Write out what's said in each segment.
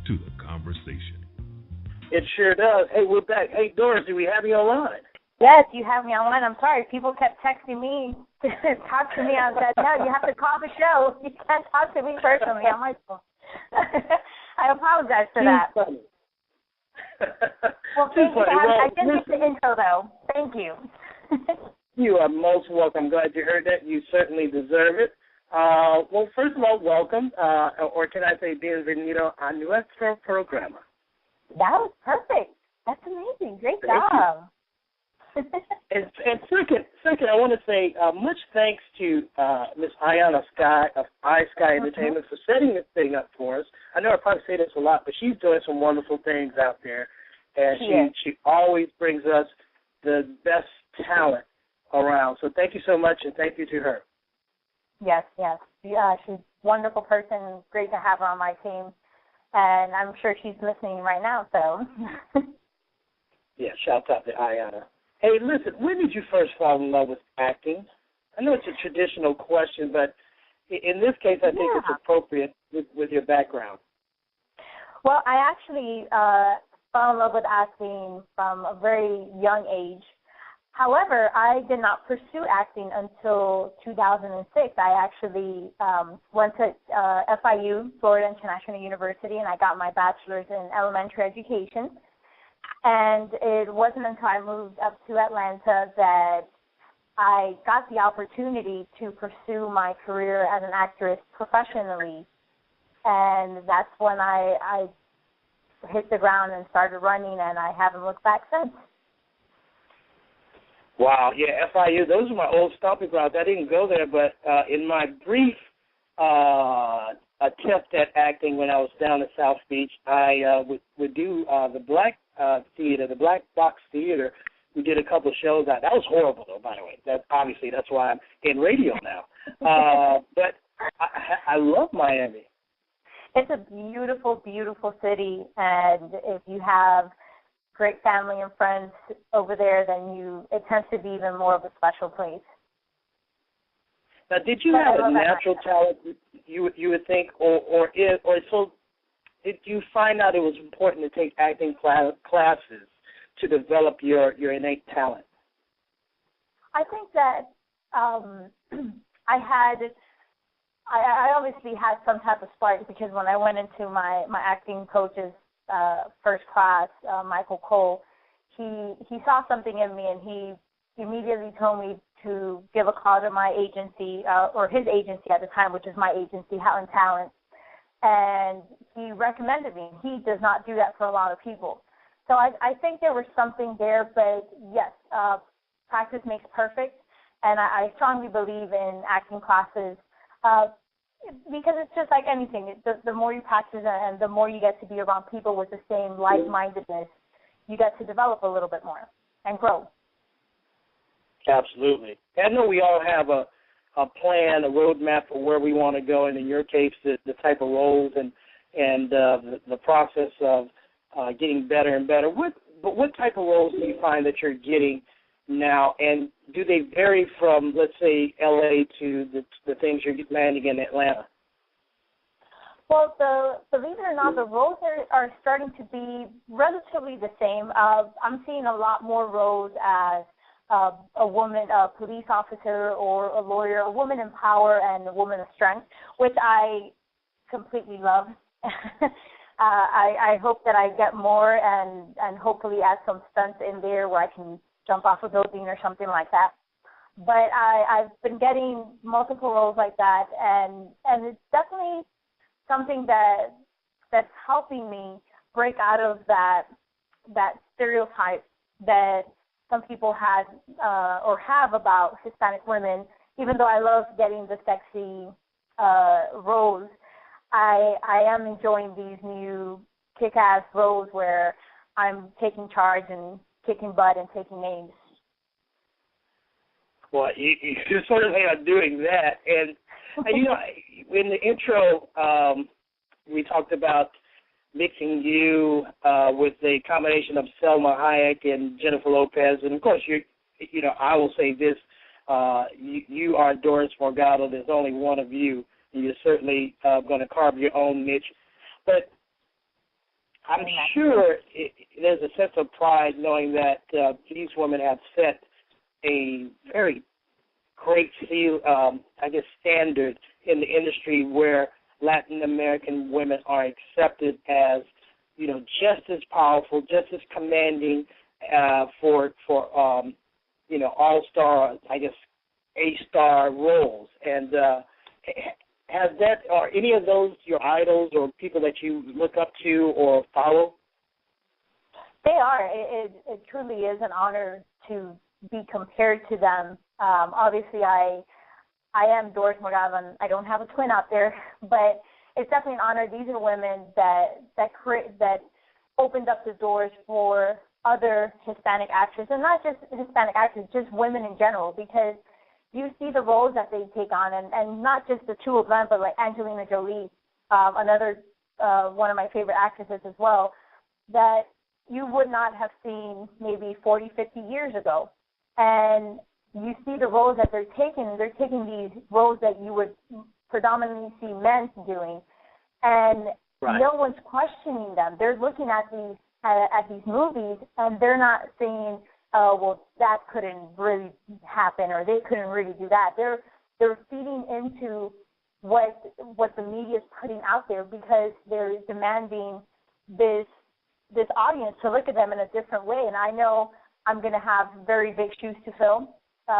to the conversation. It sure does. Hey, we're back. Hey, Doris, do we have you online? Yes, you have me online. I'm sorry. People kept texting me to talk to me. I said, no, you have to call the show. You can't talk to me personally on my phone. I apologize for that. Well, thank you. I did get the intro, though. Thank you. You are most welcome. Glad you heard that. You certainly deserve it. Well, first of all, welcome, or can I say bienvenido a nuestro programa. That was perfect. That's amazing. Great job. And second, I want to say much thanks to Miss Ayana Sky of iSky Entertainment for setting this thing up for us. I know I probably say this a lot, but she's doing some wonderful things out there, and she always brings us the best talent around. So thank you so much, and thank you to her. Yes. Yeah, she's a wonderful person. Great to have her on my team, and I'm sure she's listening right now. So. Yeah, shout out to Ayana. Hey, listen, when did you first fall in love with acting? I know it's a traditional question, but in this case, I think it's appropriate with your background. Well, I actually fell in love with acting from a very young age. However, I did not pursue acting until 2006. I actually went to FIU, Florida International University, and I got my bachelor's in elementary education. And it wasn't until I moved up to Atlanta that I got the opportunity to pursue my career as an actress professionally. And that's when I hit the ground and started running, and I haven't looked back since. Wow, yeah, FIU, those are my old stomping grounds. I didn't go there, but in my brief attempt at acting when I was down at South Beach, I would do the Black Theater, the Black Box Theater. We did a couple of shows out. That was horrible, though, by the way. That's why I'm in radio now. But I love Miami. It's a beautiful, beautiful city, and if you have great family and friends over there, then it tends to be even more of a special place. Now, did you have a natural talent you would think, or so? Did you find out it was important to take acting classes to develop your innate talent? I think that I obviously had some type of spark, because when I went into my acting coach's first class, Michael Cole, he saw something in me, and he immediately told me to give a call to my agency, or his agency at the time, which is my agency, Howlin' Talent, and he recommended me. He does not do that for a lot of people. So I think there was something there, but yes, practice makes perfect, and I strongly believe in acting classes because it's just like anything. The more you practice and the more you get to be around people with the same like-mindedness, you get to develop a little bit more and grow. Absolutely. I know we all have a plan, a roadmap for where we want to go, and in your case, the type of roles and the process of getting better and better. What type of roles do you find that you're getting now, and do they vary from, let's say, L.A. to the things you're landing in Atlanta? Well, believe it or not, the roles are starting to be relatively the same. I'm seeing a lot more roles as a woman, a police officer, or a lawyer, a woman in power and a woman of strength, which I completely love. I hope that I get more and hopefully add some stunts in there where I can jump off a building or something like that. But I've been getting multiple roles like that, and it's definitely something that's helping me break out of that stereotype that some people had or have about Hispanic women. Even though I love getting the sexy roles, I am enjoying these new kick-ass roles where I'm taking charge and kicking butt and taking names. Well, you certainly are doing that. And you know, in the intro, we talked about mixing you with a combination of Selma Hayek and Jennifer Lopez. And, of course, I will say this, you are Doris Morgado. There's only one of you, and you're certainly going to carve your own niche. But I'm sure there's a sense of pride knowing that these women have set a very great standard in the industry where Latin American women are accepted as, just as powerful, just as commanding for all-star, A-star roles. And has that, are any of those your idols or people that you look up to or follow? They are. It truly is an honor to be compared to them. Obviously, I am Doris Morgado, and I don't have a twin out there, but it's definitely an honor. These are women that opened up the doors for other Hispanic actors, and not just Hispanic actors, just women in general, because you see the roles that they take on, and not just the two of them, but like Angelina Jolie, another one of my favorite actresses as well, that you would not have seen maybe 40, 50 years ago. And you see the roles that they're taking. They're taking these roles that you would predominantly see men doing, and no one's questioning them. They're looking at these movies, and they're not saying, "Oh, well, that couldn't really happen," or "They couldn't really do that." They're feeding into what the media is putting out there, because they're demanding this audience to look at them in a different way. And I know I'm going to have very big shoes to fill,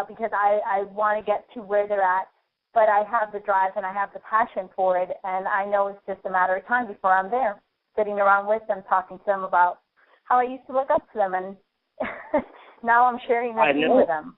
because I want to get to where they're at, but I have the drive and I have the passion for it, and I know it's just a matter of time before I'm there, sitting around with them, talking to them about how I used to look up to them, and now I'm sharing that with them.